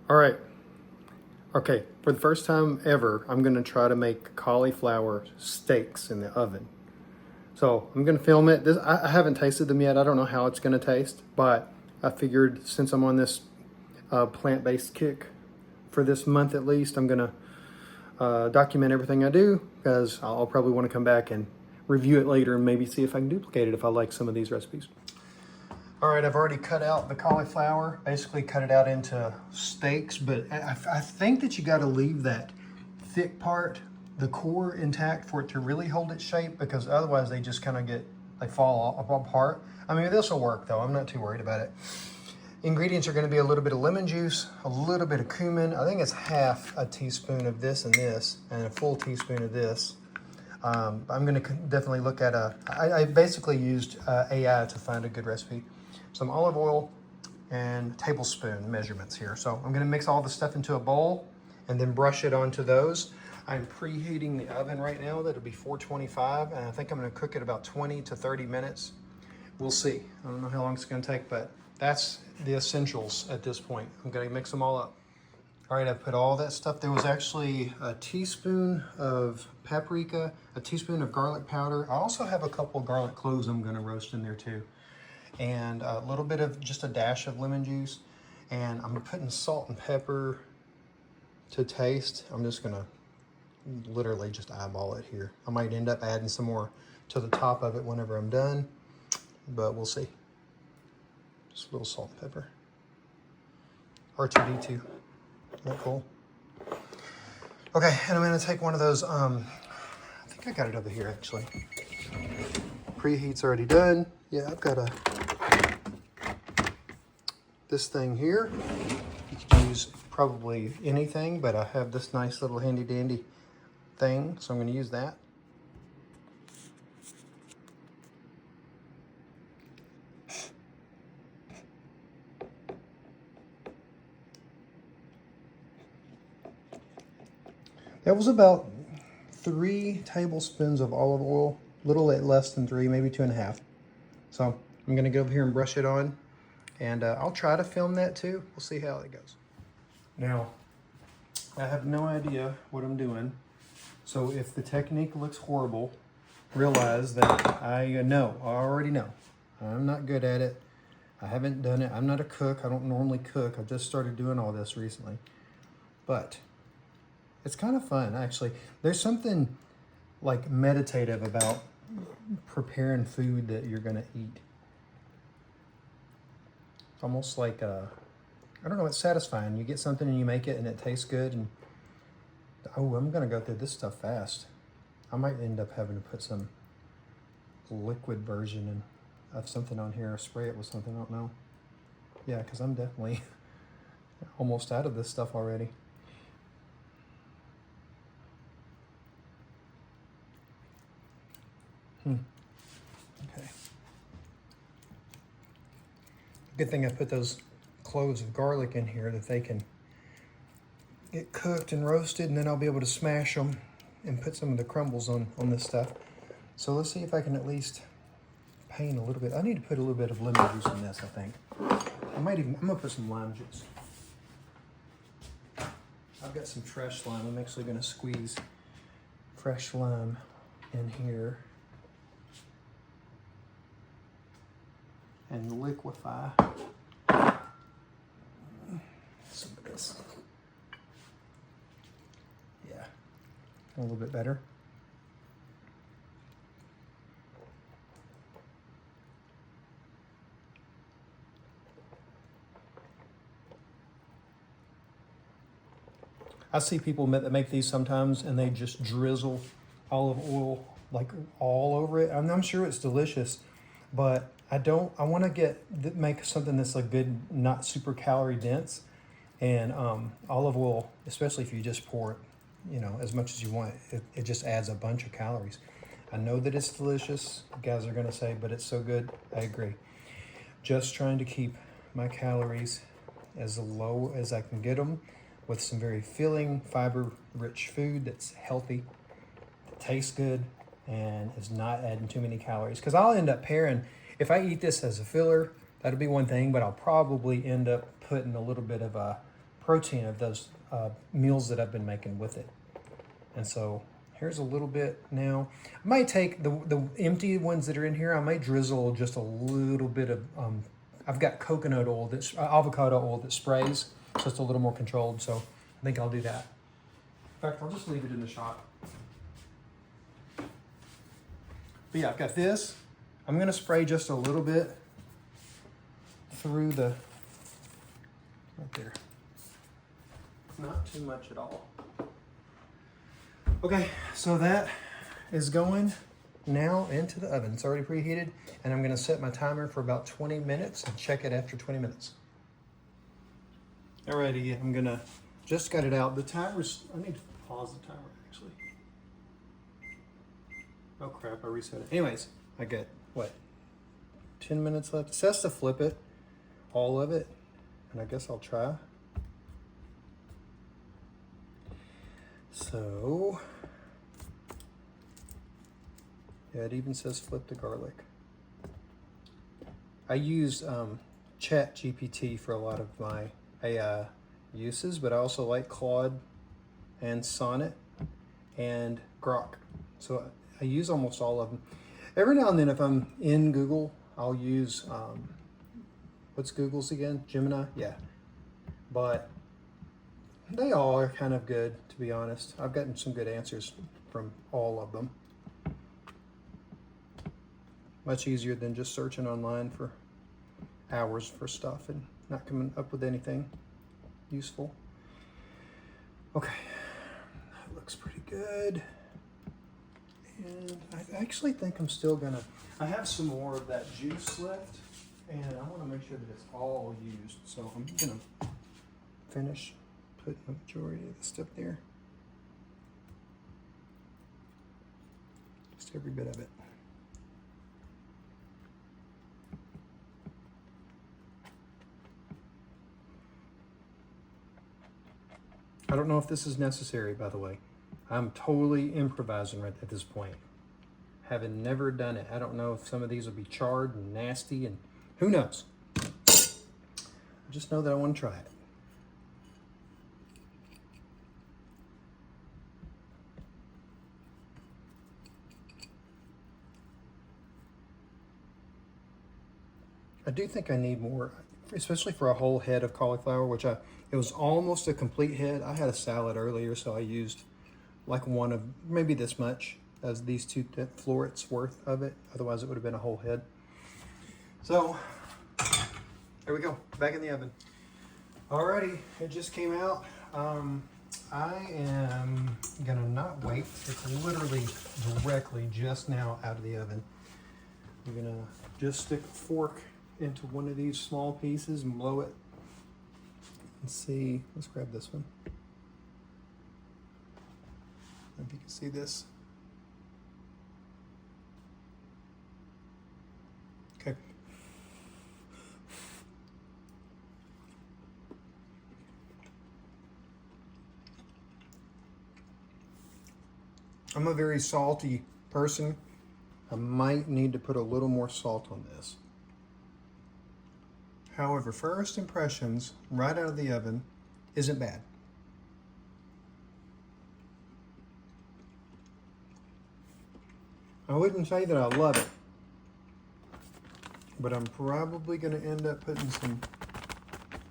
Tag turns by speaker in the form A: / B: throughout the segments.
A: All right. Okay, for the first time ever, I'm gonna try to make cauliflower steaks in the oven. So I'm gonna film it. I haven't tasted them yet. I don't know how it's gonna taste, but I figured since I'm on this plant-based kick for this month at least, I'm gonna document everything I do because I'll probably want to come back and review it later and maybe see if I can duplicate it if I like some of these recipes. All right, I've already cut out the cauliflower, basically cut it out into steaks, but I think that you got to leave that thick part, the core, intact for it to really hold its shape, because otherwise they just kind of they fall apart. I mean, this will work though. I'm not too worried about it. Ingredients are going to be a little bit of lemon juice, a little bit of cumin. I think it's half a teaspoon of this, and a full teaspoon of this. I'm going to definitely look at I basically used AI to find a good recipe. Some olive oil and tablespoon measurements here. So I'm going to mix all the stuff into a bowl and then brush it onto those. I'm preheating the oven right now. That'll be 425, and I think I'm going to cook it about 20 to 30 minutes. We'll see. I don't know how long it's going to take, but that's the essentials at this point. I'm going to mix them all up. All right, I've put all that stuff. There was actually a teaspoon of paprika, a teaspoon of garlic powder. I also have a couple of garlic cloves I'm going to roast in there too. And a little bit of just a dash of lemon juice. And I'm putting salt and pepper to taste. I'm just gonna literally just eyeball it here. I might end up adding some more to the top of it whenever I'm done, but we'll see. Just a little salt and pepper. R2D2, isn't that cool? Okay, and I'm gonna take one of those, I think I got it over here actually. Preheat's already done. Yeah, I've got this thing here. You could use probably anything, but I have this nice little handy dandy thing, so I'm going to use that. That was about 3 tablespoons of olive oil, a little less than 3, maybe 2.5. So I'm going to go over here and brush it on. And I'll try to film that too. We'll see how it goes. Now, I have no idea what I'm doing. So if the technique looks horrible, realize that I already know. I'm not good at it. I haven't done it. I'm not a cook. I don't normally cook. I've just started doing all this recently. But it's kind of fun, actually. There's something like meditative about preparing food that you're gonna eat. It's almost like, I don't know, it's satisfying. You get something and you make it and it tastes good. And oh, I'm gonna go through this stuff fast. I might end up having to put some liquid version of something on here or spray it with something, I don't know. Yeah, because I'm definitely almost out of this stuff already. Okay. Good thing I put those cloves of garlic in here that they can get cooked and roasted, and then I'll be able to smash them and put some of the crumbles on this stuff. So let's see if I can at least paint a little bit. I need to put a little bit of lemon juice in this, I think. I'm gonna put some lime juice. I've got some fresh lime. I'm actually gonna squeeze fresh lime in here and liquefy some of this. Yeah, a little bit better. I see people that make these sometimes and they just drizzle olive oil like all over it. I'm sure it's delicious, but I want to make something that's a good, not super calorie dense. And olive oil, especially if you just pour it, as much as you want, it just adds a bunch of calories. I know that it's delicious, you guys are gonna say, but it's so good. I agree. Just trying to keep my calories as low as I can get them with some very filling, fiber-rich food that's healthy, that tastes good, and is not adding too many calories. Because I'll end up pairing, if I eat this as a filler, that'll be one thing, but I'll probably end up putting a little bit of a protein of those meals that I've been making with it. And so here's a little bit now. I might take the empty ones that are in here, I might drizzle just a little bit of, I've got coconut oil, that's avocado oil that sprays, so it's a little more controlled, so I think I'll do that. In fact, I'll just leave it in the shot. But yeah, I've got this. I'm gonna spray just a little bit through the, right there. Not too much at all. Okay, so that is going now into the oven. It's already preheated, and I'm gonna set my timer for about 20 minutes and check it after 20 minutes. Alrighty, I'm gonna, just got it out. The timer's, I need to pause the timer actually. Oh crap, I reset it. Anyways, I got, what, 10 minutes left. It says to flip it, all of it, and I guess I'll try. So, yeah, it even says flip the garlic. I use Chat GPT for a lot of my AI uses, but I also like Claude and Sonnet and Grok. So I use almost all of them. Every now and then, if I'm in Google, I'll use, what's Google's again? Gemini? Yeah. But they all are kind of good, to be honest. I've gotten some good answers from all of them. Much easier than just searching online for hours for stuff and not coming up with anything useful. Okay, that looks pretty good. And I actually think I'm still gonna, I have some more of that juice left, and I wanna make sure that it's all used. So I'm gonna finish putting the majority of the stuff there. Just every bit of it. I don't know if this is necessary, by the way. I'm totally improvising right at this point. Having never done it. I don't know if some of these will be charred and nasty, and who knows. I just know that I want to try it. I do think I need more, especially for a whole head of cauliflower, which it was almost a complete head. I had a salad earlier, so I used like one of maybe this much as these 2 florets worth of it. Otherwise it would have been a whole head. So there we go, back in the oven. Alrighty, it just came out. I am gonna not wait. It's literally directly just now out of the oven. I'm gonna just stick a fork into one of these small pieces and blow it. Let's see, let's grab this one. I don't know if you can see this. Okay. I'm a very salty person. I might need to put a little more salt on this. However, first impressions right out of the oven isn't bad. I wouldn't say that I love it, but I'm probably going to end up putting some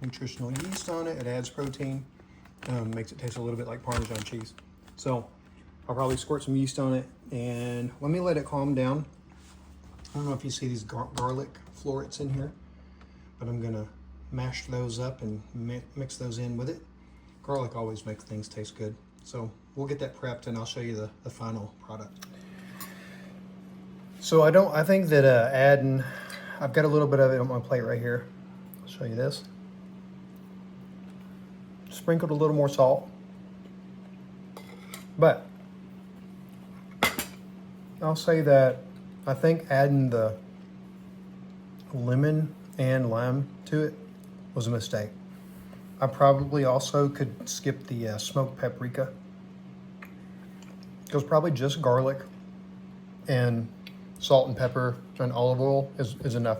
A: nutritional yeast on it. It adds protein, makes it taste a little bit like Parmesan cheese. So I'll probably squirt some yeast on it, and let me let it calm down. I don't know if you see these garlic florets in here, but I'm gonna mash those up and mix those in with it. Garlic always makes things taste good. So we'll get that prepped and I'll show you the final product. So I think that adding, I've got a little bit of it on my plate right here. I'll show you this. Sprinkled a little more salt, but I'll say that I think adding the lemon and lime to it was a mistake. I probably also could skip the smoked paprika. Because probably just garlic and salt and pepper and olive oil is enough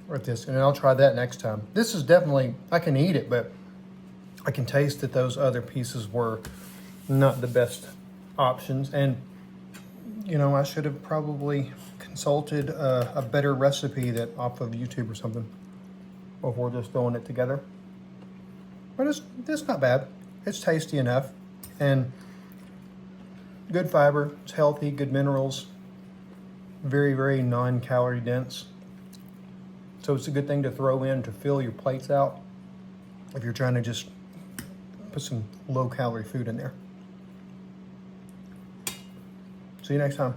A: with this. And I'll try that next time. This is definitely, I can eat it, but I can taste that those other pieces were not the best options. And, you know, I should have probably consulted a better recipe that off of YouTube or something before just throwing it together. But it's not bad. It's tasty enough and good fiber. It's healthy, good minerals, very, very non-calorie dense. So it's a good thing to throw in to fill your plates out if you're trying to just put some low-calorie food in there. See you next time.